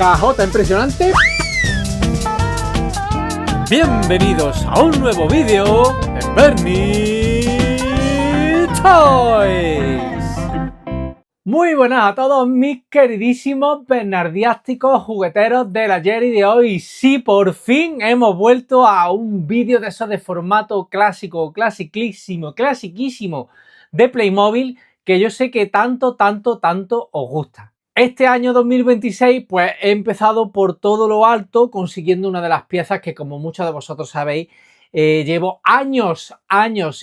cajota impresionante. Bienvenidos a un nuevo vídeo de Bernie Toys. Muy buenas a todos mis queridísimos bernardiásticos jugueteros del ayer y de hoy. Sí, por fin hemos vuelto a un vídeo de esos de formato clásico, clasiquísimo de Playmobil, que yo sé que tanto os gusta. Este año 2026 pues he empezado por todo lo alto consiguiendo una de las piezas que, como muchos de vosotros sabéis, llevo años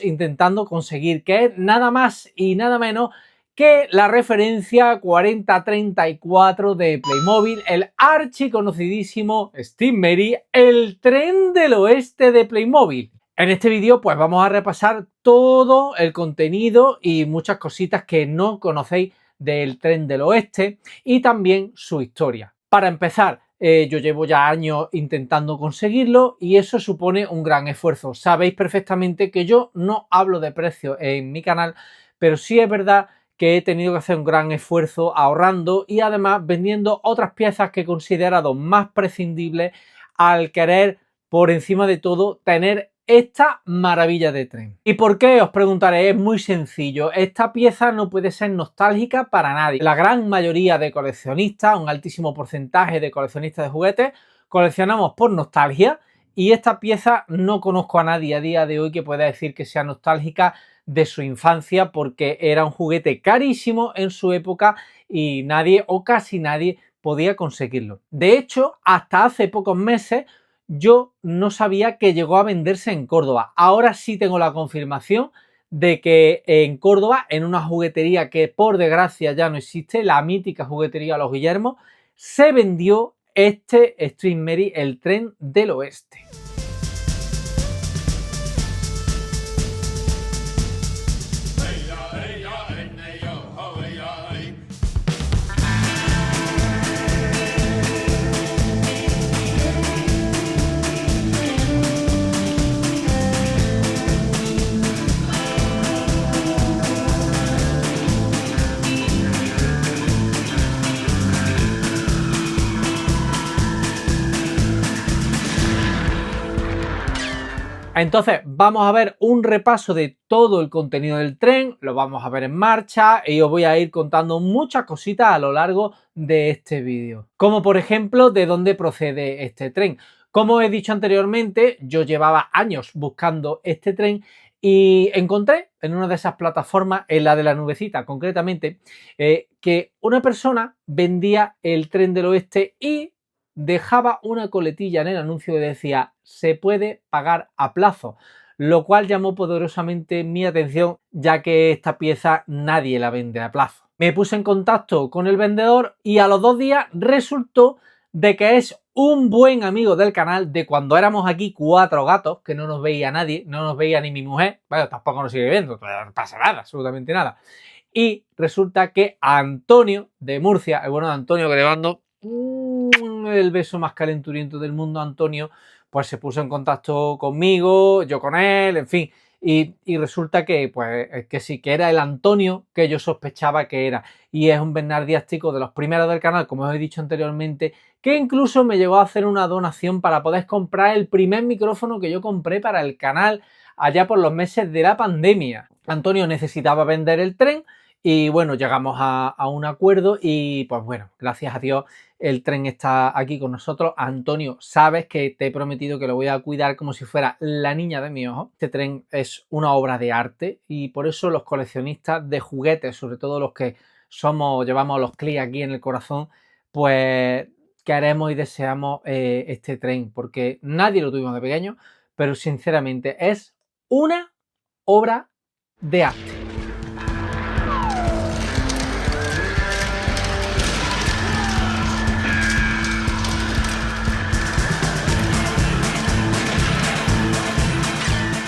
intentando conseguir, que es nada más y nada menos que la referencia 4034 de Playmobil, el archiconocidísimo Steam Mary, el tren del oeste de Playmobil. En este vídeo pues vamos a repasar todo el contenido y muchas cositas que no conocéis del tren del oeste y también su historia. Para empezar, yo llevo ya años intentando conseguirlo y eso supone un gran esfuerzo. Sabéis perfectamente que yo no hablo de precios en mi canal, pero sí es verdad que he tenido que hacer un gran esfuerzo ahorrando y además vendiendo otras piezas que he considerado más prescindibles al querer, por encima de todo, tener esta maravilla de tren. ¿Y por qué? Os preguntaré. Es muy sencillo. Esta pieza no puede ser nostálgica para nadie. La gran mayoría de coleccionistas, un altísimo porcentaje de coleccionistas de juguetes, coleccionamos por nostalgia y esta pieza no conozco a nadie a día de hoy que pueda decir que sea nostálgica de su infancia, porque era un juguete carísimo en su época y nadie o casi nadie podía conseguirlo. De hecho, hasta hace pocos meses yo no sabía que llegó a venderse en Córdoba. Ahora sí tengo la confirmación de que en Córdoba, en una juguetería que por desgracia ya no existe, la mítica juguetería Los Guillermos, se vendió este Steam Mary, el tren del oeste. Entonces vamos a ver un repaso de todo el contenido del tren, lo vamos a ver en marcha y os voy a ir contando muchas cositas a lo largo de este vídeo. Como por ejemplo, de dónde procede este tren. Como he dicho anteriormente, yo llevaba años buscando este tren y encontré en una de esas plataformas, en la de la nubecita concretamente, que una persona vendía el tren del oeste y dejaba una coletilla en el anuncio que decía: se puede pagar a plazo, lo cual llamó poderosamente mi atención, ya que esta pieza nadie la vende a plazo. Me puse en contacto con el vendedor y a los 2 días resultó de que es un buen amigo del canal de cuando éramos aquí 4 gatos, que no nos veía nadie, no nos veía ni mi mujer, bueno, tampoco nos sigue viendo, no pasa nada, absolutamente nada. Y resulta que Antonio de Murcia, el bueno de Antonio, que le mando el beso más calenturiento del mundo, Antonio, pues se puso en contacto conmigo, yo con él, en fin, y resulta que pues que sí, que era el Antonio que yo sospechaba que era, y es un bernardiástico de los primeros del canal, como os he dicho anteriormente, que incluso me llegó a hacer una donación para poder comprar el primer micrófono que yo compré para el canal allá por los meses de la pandemia. Antonio necesitaba vender el tren y bueno, llegamos a un acuerdo y pues bueno, gracias a Dios el tren está aquí con nosotros. Antonio, sabes que te he prometido que lo voy a cuidar como si fuera la niña de mi ojo. Este tren es una obra de arte y por eso los coleccionistas de juguetes, sobre todo los que llevamos los CLI aquí en el corazón, pues queremos y deseamos este tren, porque nadie lo tuvimos de pequeño, pero sinceramente es una obra de arte.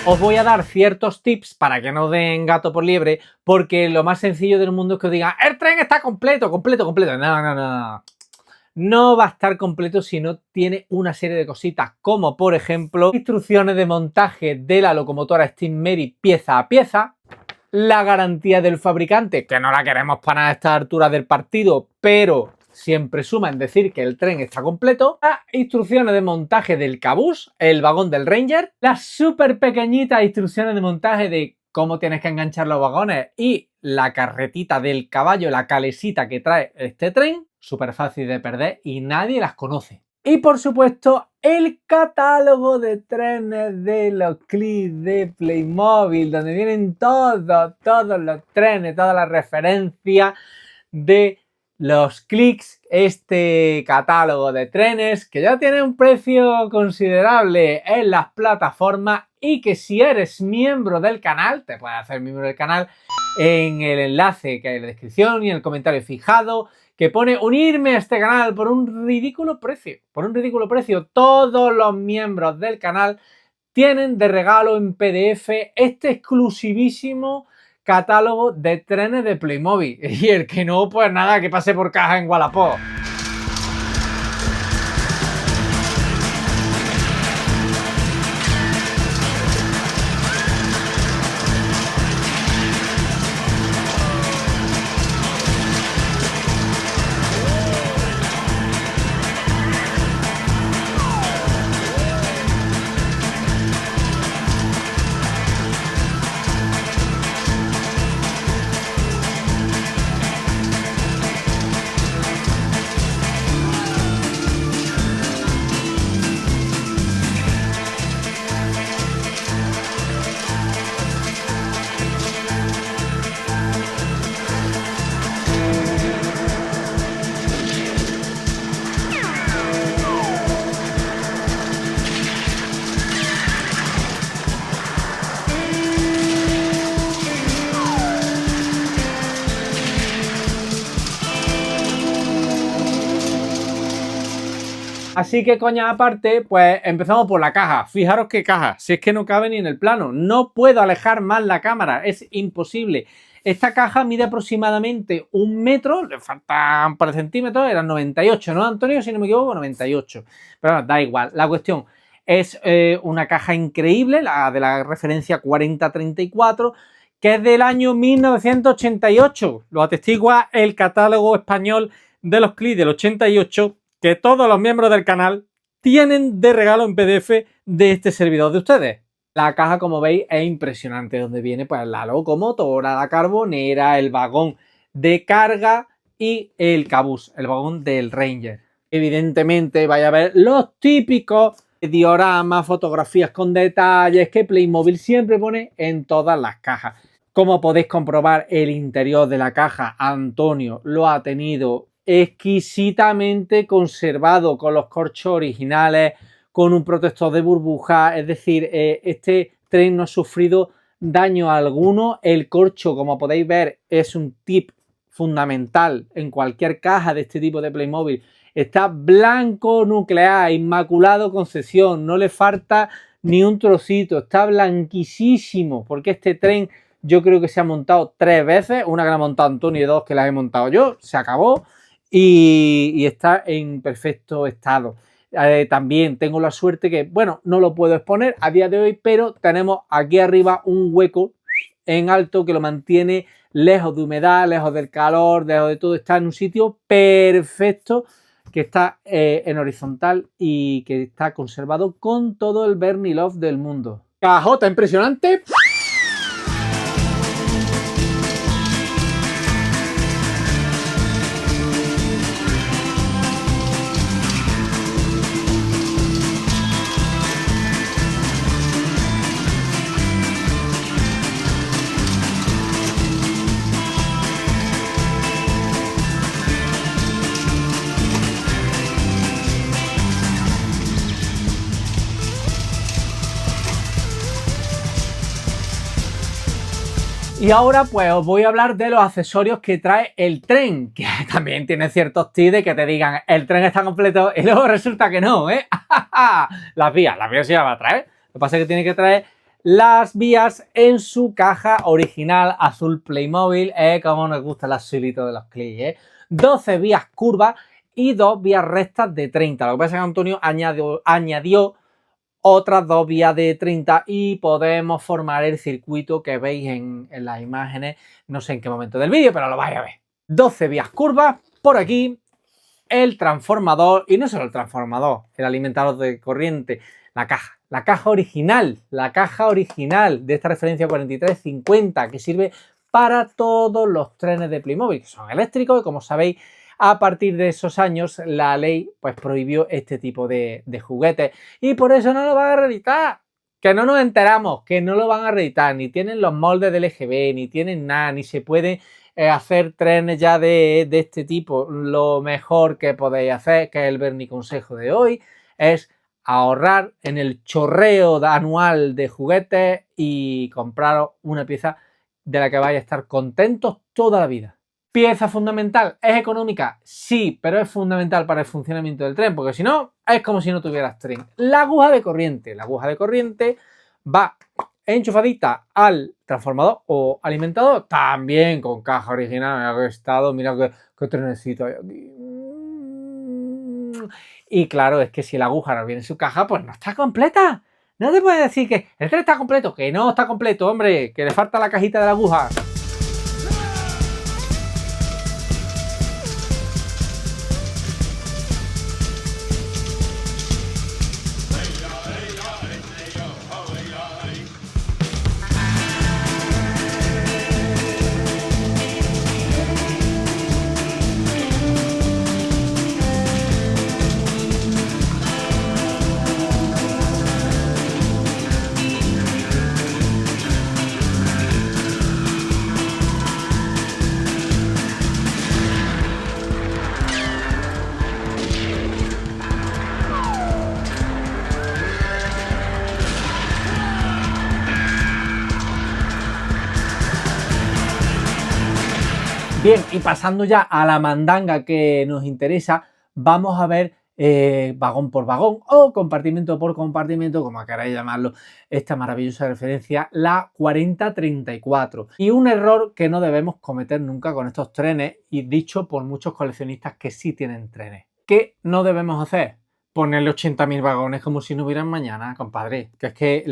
Os voy a dar ciertos tips para que no den gato por liebre, porque lo más sencillo del mundo es que os digan: el tren está completo. No. No va a estar completo si no tiene una serie de cositas, como por ejemplo instrucciones de montaje de la locomotora Steam Mary pieza a pieza, la garantía del fabricante, que no la queremos para nada a esta altura del partido, pero siempre suma en decir que el tren está completo, las instrucciones de montaje del cabús, el vagón del Ranger, las súper pequeñitas instrucciones de montaje de cómo tienes que enganchar los vagones y la carretita del caballo, la calesita que trae este tren, súper fácil de perder y nadie las conoce. Y por supuesto, el catálogo de trenes de los clips de Playmobil, donde vienen todos los trenes, todas las referencias de los clics, este catálogo de trenes que ya tiene un precio considerable en las plataformas y que si eres miembro del canal, te puedes hacer miembro del canal en el enlace que hay en la descripción y en el comentario fijado, que pone unirme a este canal por un ridículo precio. Por un ridículo precio, todos los miembros del canal tienen de regalo en PDF este exclusivísimo catálogo de trenes de Playmobil. Y el que no, pues nada, que pase por caja en Wallapop. Así que coña aparte, pues empezamos por la caja. Fijaros qué caja, si es que no cabe ni en el plano. No puedo alejar más la cámara, es imposible. Esta caja mide aproximadamente 1 metro, le faltan un par de centímetros, eran 98, ¿no, Antonio? Si no me equivoco, 98. Pero bueno, da igual. La cuestión es una caja increíble, la de la referencia 4034, que es del año 1988. Lo atestigua el catálogo español de los clips del 88, que todos los miembros del canal tienen de regalo en PDF de este servidor de ustedes. La caja, como veis, es impresionante, donde viene pues la locomotora, la carbonera, el vagón de carga y el cabús, el vagón del Ranger. Evidentemente vais a ver los típicos dioramas, fotografías con detalles que Playmobil siempre pone en todas las cajas. Como podéis comprobar, el interior de la caja, Antonio lo ha tenido exquisitamente conservado con los corchos originales, con un protector de burbuja, es decir, este tren no ha sufrido daño alguno. El corcho, como podéis ver, es un tip fundamental en cualquier caja de este tipo de Playmobil. Está blanco nuclear, inmaculado concepción, no le falta ni un trocito, está blanquísimo, porque este tren yo creo que se ha montado 3 veces, una que la ha montado Antonio y 2 que las he montado yo, se acabó. Y está en perfecto estado. También tengo la suerte que, bueno, no lo puedo exponer a día de hoy, pero tenemos aquí arriba un hueco en alto que lo mantiene lejos de humedad, lejos del calor, lejos de todo. Está en un sitio perfecto, que está en horizontal y que está conservado con todo el Vernilove del mundo. Cajota impresionante. Y ahora pues os voy a hablar de los accesorios que trae el tren, que también tiene ciertos tips de que te digan el tren está completo y luego resulta que no, ¿eh? Las vías sí las va a traer. Lo que pasa es que tiene que traer las vías en su caja original azul Playmobil, como nos gusta el azulito de los clics, ¿eh? 12 vías curvas y 2 vías rectas de 30. Lo que pasa es que Antonio añadió otras 2 vías de 30 y podemos formar el circuito que veis en las imágenes, no sé en qué momento del vídeo, pero lo vais a ver. 12 vías curvas por aquí, el transformador, y no solo el transformador, el alimentador de corriente, la caja original de esta referencia 4350, que sirve para todos los trenes de Playmobil, que son eléctricos, y como sabéis, a partir de esos años la ley pues prohibió este tipo de juguetes, y por eso no lo van a reeditar. Que no nos enteramos, que no lo van a reeditar, ni tienen los moldes del LGB, ni tienen nada, ni se puede hacer trenes ya de este tipo. Lo mejor que podéis hacer, que es el verniconsejo de hoy, es ahorrar en el chorreo anual de juguetes y compraros una pieza de la que vais a estar contentos toda la vida. ¿Pieza fundamental? ¿Es económica? Sí, pero es fundamental para el funcionamiento del tren, porque si no, es como si no tuvieras tren. La aguja de corriente. La aguja de corriente va enchufadita al transformador o alimentador, también con caja original. Mira qué trenecito hay aquí. Y claro, es que si la aguja no viene en su caja, pues no está completa. No te puedes decir que el tren está completo, que no está completo, hombre, que le falta la cajita de la aguja. Bien, y pasando ya a la mandanga que nos interesa, vamos a ver vagón por vagón o compartimento por compartimento, como queráis llamarlo, esta maravillosa referencia, la 4034. Y un error que no debemos cometer nunca con estos trenes, y dicho por muchos coleccionistas que sí tienen trenes. ¿Qué no debemos hacer? Ponerle 80.000 vagones como si no hubieran mañana, compadre. Que es que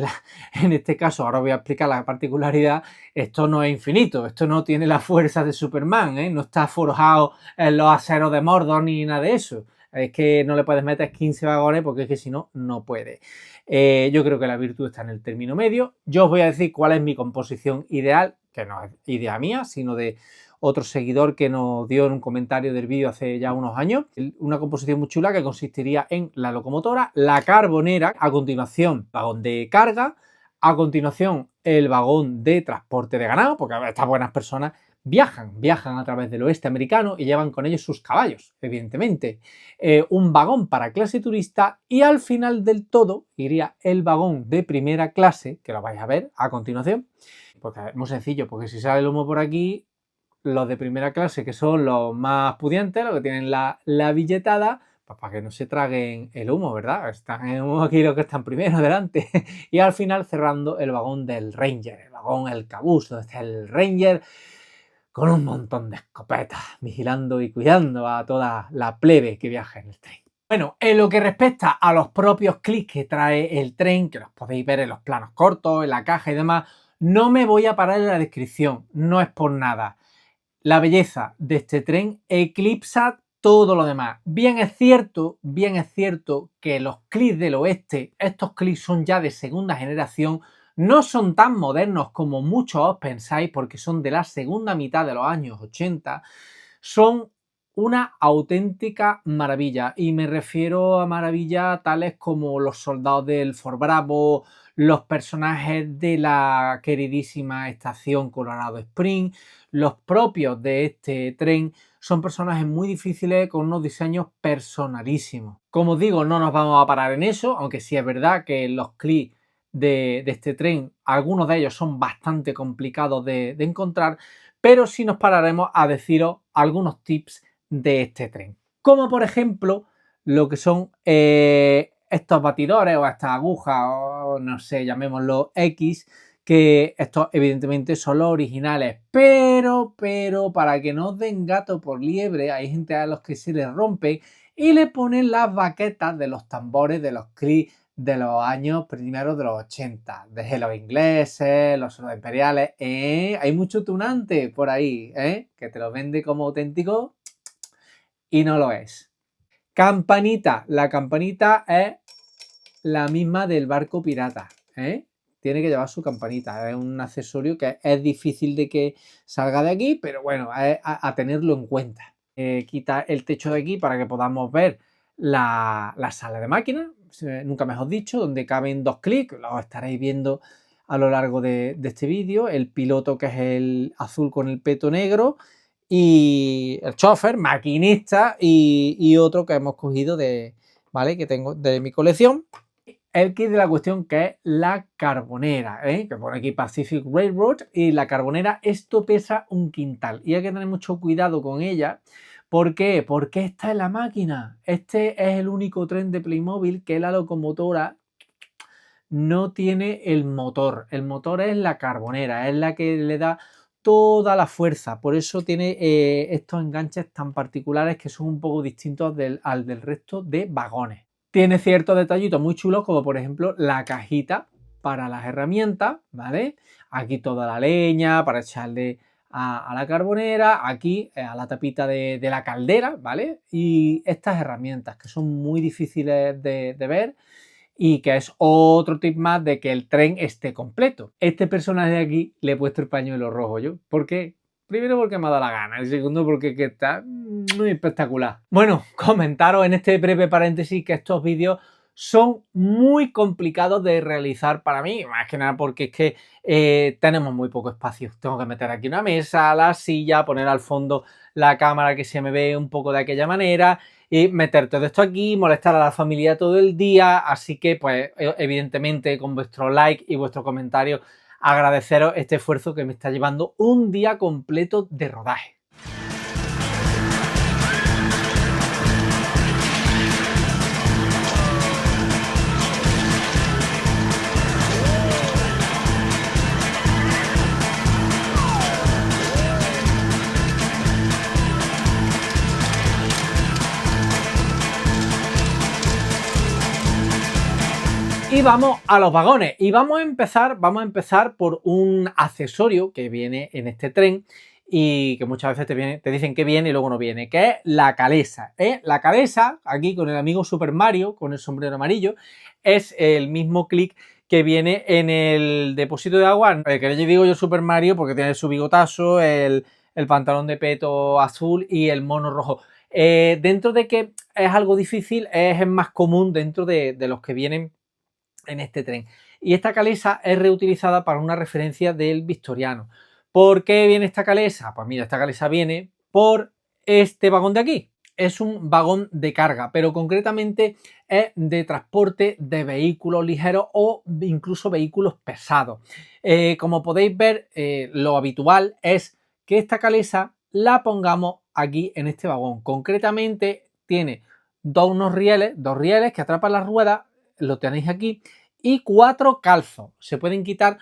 en este caso, ahora voy a explicar la particularidad, esto no es infinito, esto no tiene la fuerza de Superman, no está forjado en los aceros de Mordor ni nada de eso. Es que no le puedes meter 15 vagones porque es que si no, no puede. Yo creo que la virtud está en el término medio. Yo os voy a decir cuál es mi composición ideal, que no es idea mía, sino de otro seguidor que nos dio en un comentario del vídeo hace ya unos años. Una composición muy chula que consistiría en la locomotora, la carbonera, a continuación vagón de carga, a continuación el vagón de transporte de ganado, porque estas buenas personas viajan a través del oeste americano y llevan con ellos sus caballos, evidentemente. Un vagón para clase turista y al final del todo iría el vagón de primera clase, que lo vais a ver a continuación. Porque es muy sencillo, porque si sale el humo por aquí, los de primera clase, que son los más pudientes, los que tienen la billetada, pues para que no se traguen el humo, ¿verdad? Están en humo aquí los que están primero delante. Y al final cerrando el vagón del Ranger, el vagón, el cabuso, este es el Ranger con un montón de escopetas, vigilando y cuidando a toda la plebe que viaja en el tren. Bueno, en lo que respecta a los propios clics que trae el tren, que los podéis ver en los planos cortos, en la caja y demás, no me voy a parar en la descripción, no es por nada. La belleza de este tren eclipsa todo lo demás. Bien es cierto que los clics del oeste, estos clics son ya de segunda generación, no son tan modernos como muchos os pensáis porque son de la segunda mitad de los años 80, son una auténtica maravilla, y me refiero a maravillas tales como los soldados del Fort Bravo, los personajes de la queridísima estación Colorado Springs, los propios de este tren son personajes muy difíciles con unos diseños personalísimos. Como os digo, no nos vamos a parar en eso, aunque sí es verdad que los clics de este tren, algunos de ellos son bastante complicados de encontrar, pero sí nos pararemos a deciros algunos tips de este tren. Como por ejemplo lo que son estos batidores o estas agujas, o no sé, llamémoslo X, que estos evidentemente son los originales, pero para que no os den gato por liebre, hay gente a los que se les rompe y le ponen las baquetas de los tambores de los clics de los años primeros de los 80, desde los ingleses, los sonos imperiales, hay mucho tunante por ahí, que te lo vende como auténtico y no lo es. Campanita. La campanita es la misma del barco pirata, ¿eh? Tiene que llevar su campanita. Es un accesorio que es difícil de que salga de aquí, pero bueno, es a tenerlo en cuenta. Quita el techo de aquí para que podamos ver la sala de máquinas, nunca mejor dicho, donde caben 2 clics. Lo estaréis viendo a lo largo de este vídeo. El piloto, que es el azul con el peto negro, y el chofer, maquinista, y otro que hemos cogido de, ¿vale? Que tengo de mi colección. El kit de la cuestión, que es la carbonera, que pone aquí Pacific Railroad, y la carbonera, esto pesa 1 quintal y hay que tener mucho cuidado con ella. ¿Por qué? Porque esta es la máquina. Este es el único tren de Playmobil que la locomotora no tiene el motor. El motor es la carbonera, es la que le da toda la fuerza. Por eso tiene estos enganches tan particulares que son un poco distintos al del resto de vagones. Tiene ciertos detallitos muy chulos, como por ejemplo la cajita para las herramientas, ¿vale? Aquí toda la leña para echarle a la carbonera, aquí a la tapita de la caldera, ¿vale? Y estas herramientas que son muy difíciles de ver y que es otro tip más de que el tren esté completo. Este personaje de aquí le he puesto el pañuelo rojo yo. ¿Por qué? Primero porque me ha dado la gana y segundo porque está muy espectacular. Bueno, comentaros en este breve paréntesis que estos vídeos son muy complicados de realizar para mí, más que nada porque es que tenemos muy poco espacio. Tengo que meter aquí una mesa, la silla, poner al fondo la cámara que se me ve un poco de aquella manera y meter todo esto aquí, molestar a la familia todo el día, así que pues evidentemente con vuestro like y vuestro comentario agradeceros este esfuerzo que me está llevando un día completo de rodaje. Y vamos a los vagones y vamos a empezar por un accesorio que viene en este tren y que muchas veces te dicen que viene y luego no viene, que es la calesa. La calesa, aquí con el amigo Super Mario, con el sombrero amarillo, es el mismo clic que viene en el depósito de agua, que le digo yo Super Mario porque tiene su bigotazo, el pantalón de peto azul y el mono rojo. Dentro de que es algo difícil, es más común dentro de los que vienen en este tren. Y esta calesa es reutilizada para una referencia del victoriano. ¿Por qué viene esta calesa? Pues mira, esta calesa viene por este vagón de aquí. Es un vagón de carga, pero concretamente es de transporte de vehículos ligeros o incluso vehículos pesados. Como podéis ver, lo habitual es que esta calesa la pongamos aquí en este vagón. Concretamente tiene dos rieles que atrapan las ruedas, lo tenéis aquí, y 4 calzos. Se pueden quitar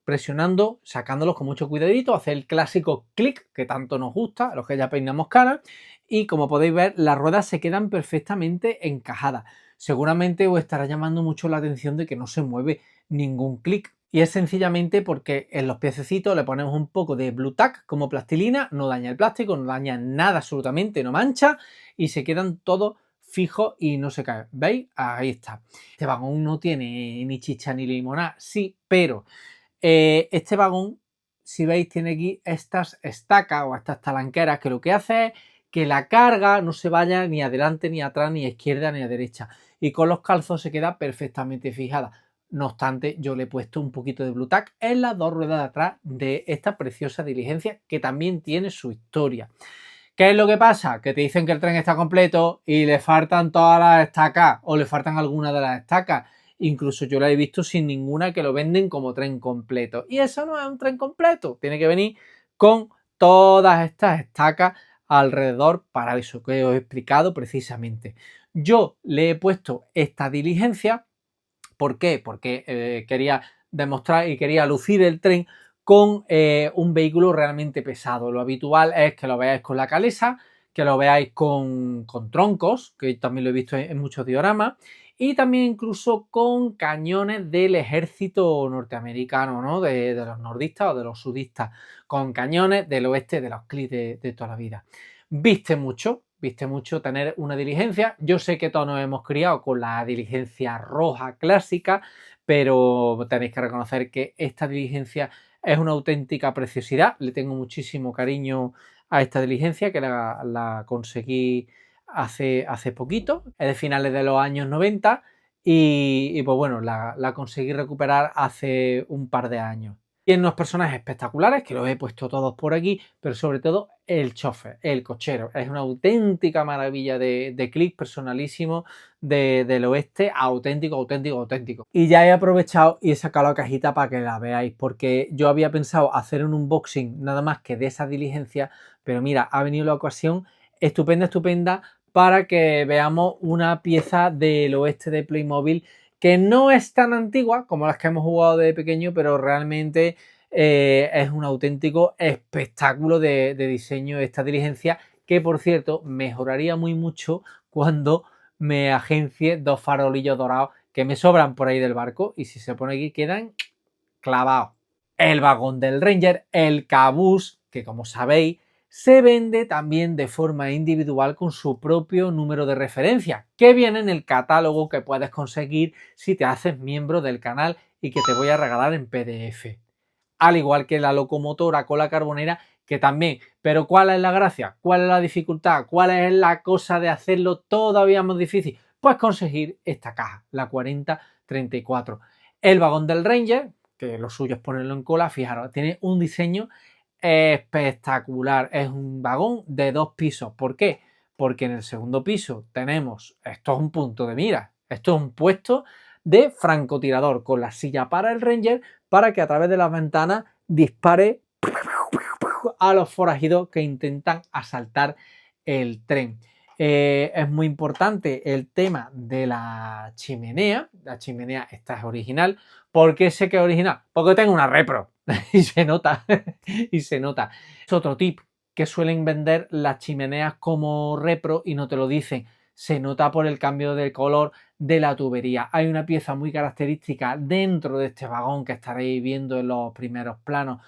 presionando, sacándolos con mucho cuidadito, hacer el clásico clic que tanto nos gusta, a los que ya peinamos canas, y como podéis ver, las ruedas se quedan perfectamente encajadas. Seguramente os estará llamando mucho la atención de que no se mueve ningún clic. Y es sencillamente porque en los piececitos le ponemos un poco de Blu Tack como plastilina, no daña el plástico, no daña nada absolutamente, no mancha y se quedan todos fijos y no se caen. ¿Veis? Ahí está. Este vagón no tiene ni chicha ni limonada, sí, pero este vagón, si veis, tiene aquí estas estacas o estas talanqueras que lo que hace es que la carga no se vaya ni adelante ni atrás, ni a izquierda ni a derecha. Y con los calzos se queda perfectamente fijada. No obstante, yo le he puesto un poquito de Blu Tack en las dos ruedas de atrás de esta preciosa diligencia que también tiene su historia. ¿Qué es lo que pasa? Que te dicen que el tren está completo y le faltan todas las estacas o le faltan algunas de las estacas. Incluso yo la he visto sin ninguna que lo venden como tren completo. Y eso no es un tren completo. Tiene que venir con todas estas estacas alrededor para eso que os he explicado precisamente. Yo le he puesto esta diligencia. ¿Por qué? Porque quería demostrar y quería lucir el tren con un vehículo realmente pesado. Lo habitual es que lo veáis con la calesa, que lo veáis con troncos, que también lo he visto en muchos dioramas, y también incluso con cañones del ejército norteamericano, ¿no? De los nordistas o de los sudistas, con cañones del oeste de los clics de toda la vida. Viste viste mucho tener una diligencia. Yo sé que todos nos hemos criado con la diligencia roja clásica, pero tenéis que reconocer que esta diligencia es una auténtica preciosidad. Le tengo muchísimo cariño a esta diligencia, que la conseguí hace poquito, es de finales de los años 90 y pues bueno, la conseguí recuperar hace un par de años. Tiene unos personajes espectaculares, que los he puesto todos por aquí, pero sobre todo el chofer, el cochero. Es una auténtica maravilla de click personalísimo del oeste, auténtico, auténtico, auténtico. Y ya he aprovechado y he sacado la cajita para que la veáis, porque yo había pensado hacer un unboxing nada más que de esa diligencia, pero mira, ha venido la ocasión estupenda, estupenda, para que veamos una pieza del oeste de Playmobil que no es tan antigua como las que hemos jugado de pequeño, pero realmente es un auténtico espectáculo de diseño esta diligencia, que por cierto mejoraría muy mucho cuando me agencie dos farolillos dorados que me sobran por ahí del barco, y si se pone aquí quedan clavados. El vagón del Ranger, el Cabús, que como sabéis se vende también de forma individual con su propio número de referencia, que viene en el catálogo que puedes conseguir si te haces miembro del canal y que te voy a regalar en PDF. Al igual que la locomotora cola carbonera, que también. Pero ¿cuál es la gracia? ¿Cuál es la dificultad? ¿Cuál es la cosa de hacerlo todavía más difícil? Pues conseguir esta caja, la 4034. El vagón del Ranger, que lo suyo es ponerlo en cola, fijaros, tiene un diseño espectacular. Es un vagón de 2 pisos. ¿Por qué? Porque en el segundo piso tenemos, esto es un punto de mira, esto es un puesto de francotirador con la silla para el Ranger, para que a través de las ventanas dispare a los forajidos que intentan asaltar el tren. Es muy importante el tema de la chimenea. La chimenea esta es original. ¿Por qué sé que es original? Porque tengo una repro y se nota. Y se nota. Es otro tip, que suelen vender las chimeneas como repro y no te lo dicen. Se nota por el cambio de color de la tubería. Hay una pieza muy característica dentro de este vagón que estaréis viendo en los primeros planos,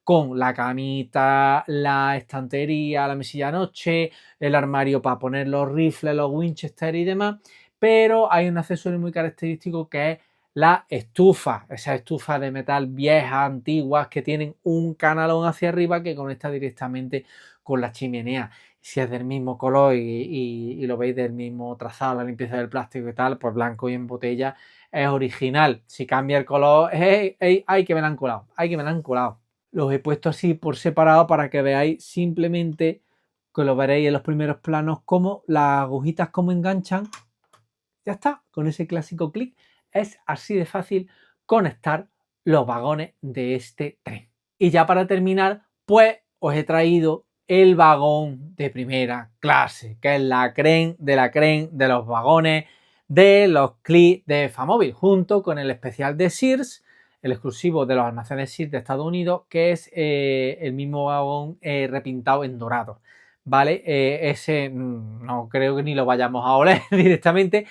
con la camita, la estantería, la mesilla de noche, el armario para poner los rifles, los Winchester y demás, pero hay un accesorio muy característico que es la estufa, esa estufa de metal viejas, antiguas, que tienen un canalón hacia arriba que conecta directamente con la chimenea. Si es del mismo color y lo veis del mismo trazado, la limpieza del plástico y tal, pues blanco y en botella, es original. Si cambia el color, hay que me la han colado, hay que me la han colado. Los he puesto así por separado para que veáis simplemente, que lo veréis en los primeros planos, cómo las agujitas como enganchan. Ya está, con ese clásico clic es así de fácil conectar los vagones de este tren. Y ya para terminar, pues os he traído el vagón de primera clase, que es la crème de los vagones de los clics de Famóvil, junto con el especial de Sears, el exclusivo de los almacenes Sears de Estados Unidos, que es el mismo vagón repintado en dorado. ¿Vale? Ese no creo que ni lo vayamos a oler directamente,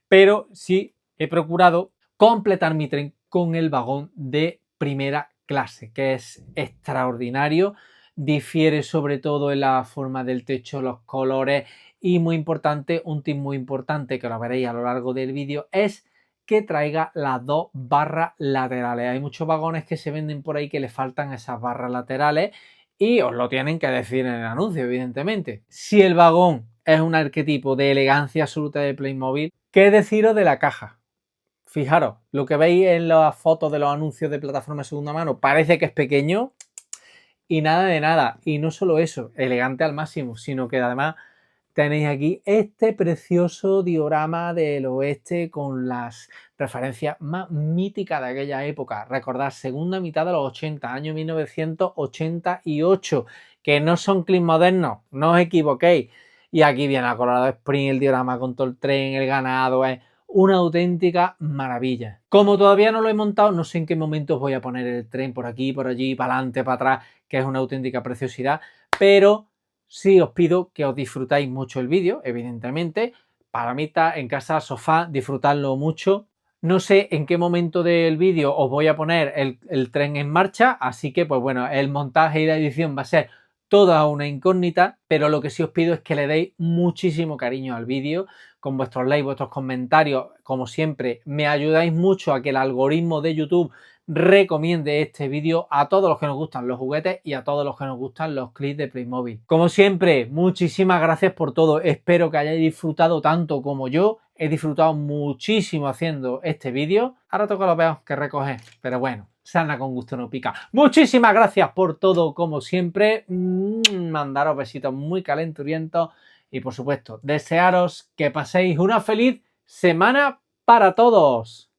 pero sí he procurado completar mi tren con el vagón de primera clase, que es extraordinario. Difiere sobre todo en la forma del techo, los colores, y muy importante, un tip muy importante que lo veréis a lo largo del vídeo, es que traiga las dos barras laterales. Hay muchos vagones que se venden por ahí que le faltan esas barras laterales y os lo tienen que decir en el anuncio, evidentemente. Si el vagón es un arquetipo de elegancia absoluta de Playmobil, ¿qué deciros de la caja? Fijaros, lo que veis en las fotos de los anuncios de plataforma de segunda mano parece que es pequeño y nada de nada. Y no solo eso, elegante al máximo, sino que además tenéis aquí este precioso diorama del oeste con las referencias más míticas de aquella época. Recordad, segunda mitad de los 80, año 1988, que no son clips modernos, no os equivoquéis. Y aquí viene el Colorado Springs, el diorama con todo el tren, el ganado, es una auténtica maravilla. Como todavía no lo he montado, no sé en qué momento os voy a poner el tren por aquí, por allí, para adelante, para atrás, que es una auténtica preciosidad, pero sí os pido que os disfrutáis mucho el vídeo, evidentemente. Palomita en casa, sofá, disfrutadlo mucho. No sé en qué momento del vídeo os voy a poner el tren en marcha, así que pues bueno, el montaje y la edición va a ser toda una incógnita, pero lo que sí os pido es que le deis muchísimo cariño al vídeo, con vuestros likes, vuestros comentarios, como siempre, me ayudáis mucho a que el algoritmo de YouTube recomiende este vídeo a todos los que nos gustan los juguetes y a todos los que nos gustan los clips de Playmobil. Como siempre, muchísimas gracias por todo, espero que hayáis disfrutado tanto como yo, he disfrutado muchísimo haciendo este vídeo, ahora toca lo peor que recoger, pero bueno, sana con gusto no pica. Muchísimas gracias por todo, como siempre, mandaros besitos muy calenturientos y por supuesto, desearos que paséis una feliz semana para todos.